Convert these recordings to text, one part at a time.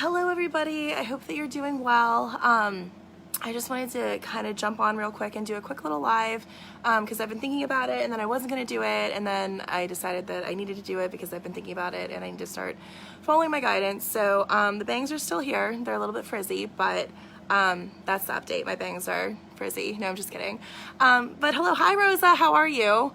Hello everybody, I hope that you're doing well. I just wanted to kind of jump on real quick and do a quick little live because I've been thinking about it and then I wasn't going to do it, and then I decided that I needed to do it because I've been thinking about it and I need to start following my guidance. So the bangs are still here. They're a little bit frizzy, but that's the update. My bangs are frizzy. No, I'm just kidding. But hello, hi Rosa, how are you?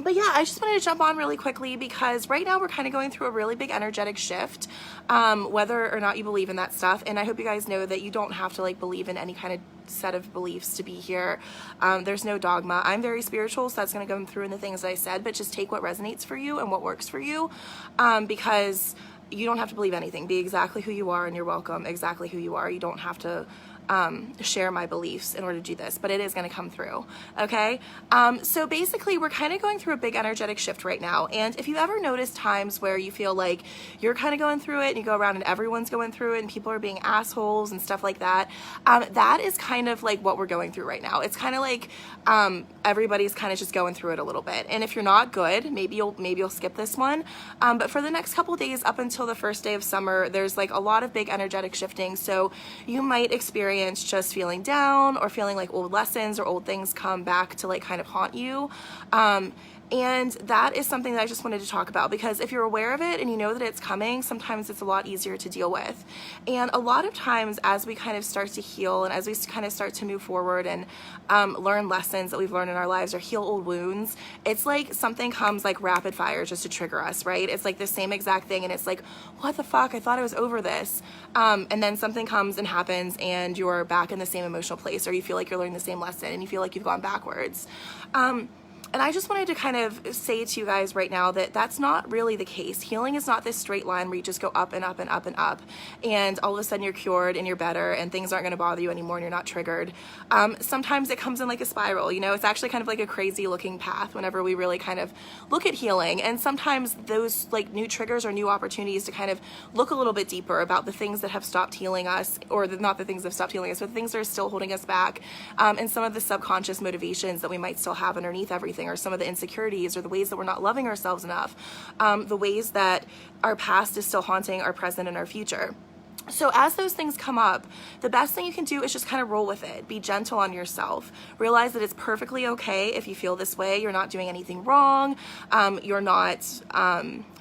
But yeah, I just wanted to jump on really quickly because right now we're kind of going through a really big energetic shift, whether or not you believe in that stuff. And I hope you guys know that you don't have to like believe in any kind of set of beliefs to be here. There's no dogma. I'm very spiritual, so that's going to go through in the things that I said, but just take what resonates for you and what works for you, because you don't have to believe anything. Be exactly who you are and you're welcome exactly who you are. You don't have to share my beliefs in order to do this, but it is going to come through. Okay. So basically we're kind of going through a big energetic shift right now. And if you ever notice times where you feel like you're kind of going through it and you go around and everyone's going through it and people are being assholes and stuff like that, that is kind of like what we're going through right now. It's kind of like, everybody's kind of just going through it a little bit. And if you're not good, maybe you'll skip this one. But for the next couple of days up until the first day of summer, there's like a lot of big energetic shifting. So you might experience just feeling down or feeling like old lessons or old things come back to like kind of haunt you. And that is something that I just wanted to talk about, because if you're aware of it and you know that it's coming, sometimes it's a lot easier to deal with. And a lot of times as we kind of start to heal and as we kind of start to move forward and learn lessons that we've learned in our lives or heal old wounds, it's like something comes like rapid fire just to trigger us, right? It's like the same exact thing and it's like, what the fuck? I thought I was over this. And then something comes and happens and you're back in the same emotional place, or you feel like you're learning the same lesson and you feel like you've gone backwards. And I just wanted to kind of say to you guys right now that that's not really the case. Healing is not this straight line where you just go up and up and up and up, and all of a sudden you're cured and you're better and things aren't going to bother you anymore and you're not triggered. Sometimes it comes in like a spiral, you know, it's actually kind of like a crazy looking path whenever we really kind of look at healing. And sometimes those like new triggers or new opportunities to kind of look a little bit deeper about the things that have stopped healing us, or not the things that have stopped healing us, but the things that are still holding us back, and some of the subconscious motivations that we might still have underneath everything, or some of the insecurities or the ways that we're not loving ourselves enough, the ways that our past is still haunting our present and our future. So as those things come up, the best thing you can do is just kind of roll with it. Be gentle on yourself. Realize that it's perfectly okay if you feel this way. You're not doing anything wrong. You're not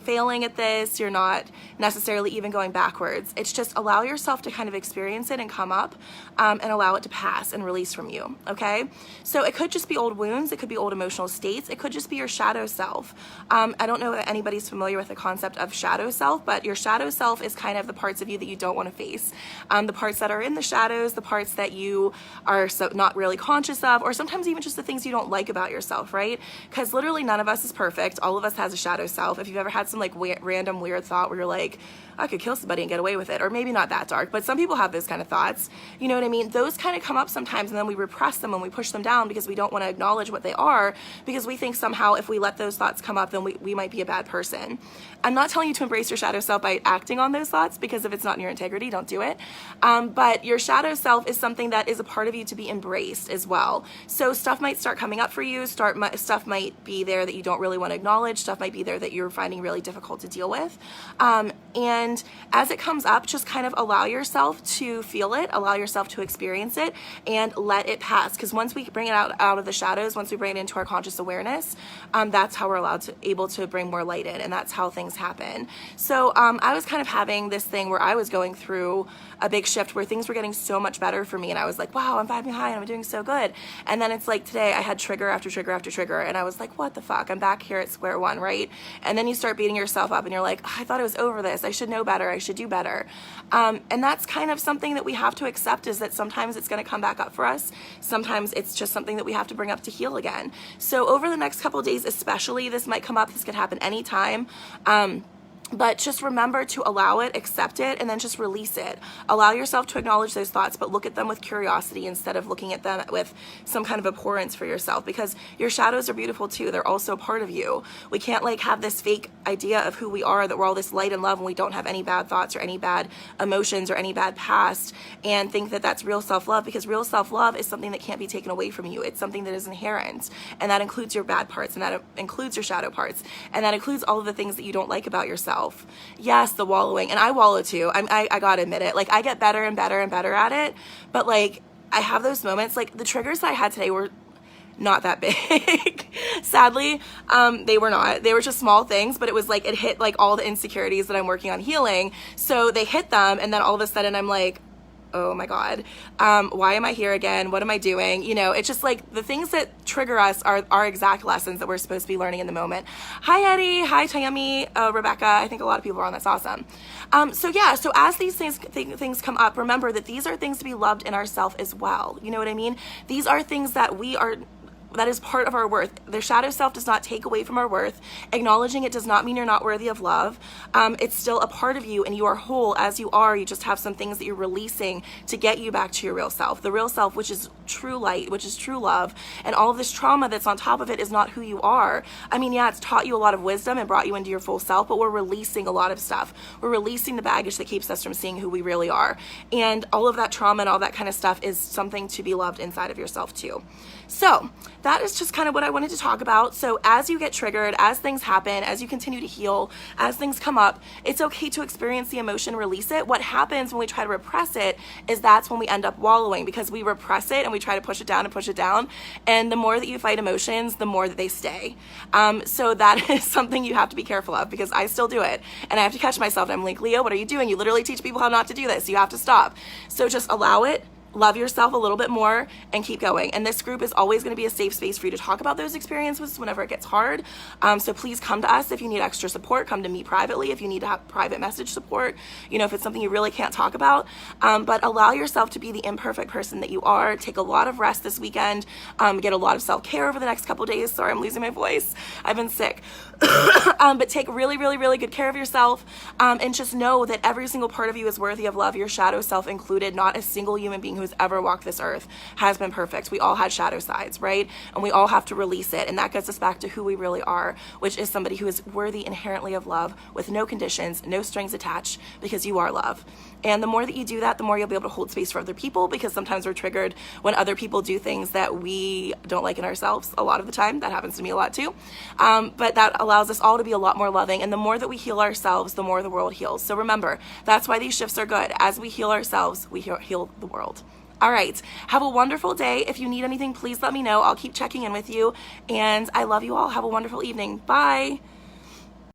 failing at this. You're not necessarily even going backwards. It's just allow yourself to kind of experience it and come up, and allow it to pass and release from you. Okay. So it could just be old wounds. It could be old emotional states. It could just be your shadow self. I don't know if anybody's familiar with the concept of shadow self, but your shadow self is kind of the parts of you that you don't want to face. The parts that are in the shadows, the parts that you are not really conscious of, or sometimes even just the things you don't like about yourself, right? Because literally none of us is perfect. All of us has a shadow self. If you've ever had some like random weird thought where you're like, I could kill somebody and get away with it, or maybe not that dark, but some people have those kind of thoughts, you know what I mean? Those kind of come up sometimes, and then we repress them and we push them down because we don't want to acknowledge what they are, because we think somehow if we let those thoughts come up, then we might be a bad person. I'm not telling you to embrace your shadow self by acting on those thoughts, because if it's not in your integrity, don't do it. But your shadow self is something that is a part of you to be embraced as well. So stuff might start coming up for you. Stuff might be there that you don't really want to acknowledge. Stuff might be there that you're finding really difficult to deal with. And as it comes up, just kind of allow yourself to feel it, allow yourself to experience it, and let it pass. Because once we bring it out of the shadows, once we bring it into our conscious awareness, that's how we're able to bring more light in, and that's how things happen. So I was kind of having this thing where I was going through a big shift where things were getting so much better for me, and I was like, wow, I'm vibing high and I'm doing so good. And then it's like today I had trigger after trigger after trigger, and I was like, what the fuck? I'm back here at square one, right? And then you start beating yourself up and you're like, I thought I was over this. I should know better. I should do better. And that's kind of something that we have to accept, is that sometimes it's going to come back up for us. Sometimes it's just something that we have to bring up to heal again. So over the next couple of days, especially, this might come up. This could happen anytime. But just remember to allow it, accept it, and then just release it. Allow yourself to acknowledge those thoughts, but look at them with curiosity instead of looking at them with some kind of abhorrence for yourself, because your shadows are beautiful too. They're also part of you. We can't like have this fake idea of who we are, that we're all this light and love and we don't have any bad thoughts or any bad emotions or any bad past, and think that that's real self-love, because real self-love is something that can't be taken away from you. It's something that is inherent, and that includes your bad parts, and that includes your shadow parts, and that includes all of the things that you don't like about yourself. yourself. Yes, the wallowing, and I wallow too. I gotta admit it. Like, I get better and better and better at it, but like, I have those moments. Like, the triggers that I had today were not that big. Sadly, they were not. They were just small things, but it was like, it hit like all the insecurities that I'm working on healing. So they hit them, and then all of a sudden I'm like, oh my God, why am I here again? What am I doing? You know, it's just like the things that trigger us are our exact lessons that we're supposed to be learning in the moment. Hi, Eddie. Hi, Tammy, Rebecca. I think a lot of people are on. That's awesome. So yeah, so as these things come up, remember that these are things to be loved in ourselves as well. You know what I mean? These are things that that is part of our worth. The shadow self does not take away from our worth. Acknowledging it does not mean you're not worthy of love. It's still a part of you, and you are whole as you are. You just have some things that you're releasing to get you back to your real self. The real self, which is true light, which is true love, and all of this trauma that's on top of it is not who you are. I mean, yeah, it's taught you a lot of wisdom and brought you into your full self, but we're releasing a lot of stuff. We're releasing the baggage that keeps us from seeing who we really are. And all of that trauma and all that kind of stuff is something to be loved inside of yourself too. So that is just kind of what I wanted to talk about. So as you get triggered, as things happen, as you continue to heal, as things come up, it's okay to experience the emotion, release it. What happens when we try to repress it is that's when we end up wallowing, because we repress it and we try to push it down and push it down. And the more that you fight emotions, the more that they stay. So that is something you have to be careful of, because I still do it. And I have to catch myself. And I'm like, Leo, what are you doing? You literally teach people how not to do this. You have to stop. So just allow it. Love yourself a little bit more and keep going. And this group is always going to be a safe space for you to talk about those experiences whenever it gets hard. So please come to us if you need extra support. Come to me privately if you need to have private message support, you know, if it's something you really can't talk about. But allow yourself to be the imperfect person that you are. Take a lot of rest this weekend. Get a lot of self-care over the next couple days. Sorry, I'm losing my voice. I've been sick. But take really, really, really good care of yourself. And just know that every single part of you is worthy of love, your shadow self included. Not a single human being who's ever walked this earth has been perfect. We all had shadow sides, right? And we all have to release it. And that gets us back to who we really are, which is somebody who is worthy inherently of love with no conditions, no strings attached, because you are love. And the more that you do that, the more you'll be able to hold space for other people, because sometimes we're triggered when other people do things that we don't like in ourselves. A lot of the time, that happens to me a lot too. But that allows us all to be a lot more loving. And the more that we heal ourselves, the more the world heals. So remember, that's why these shifts are good. As we heal ourselves, we heal the world. All right. Have a wonderful day. If you need anything, please let me know. I'll keep checking in with you. And I love you all. Have a wonderful evening. Bye.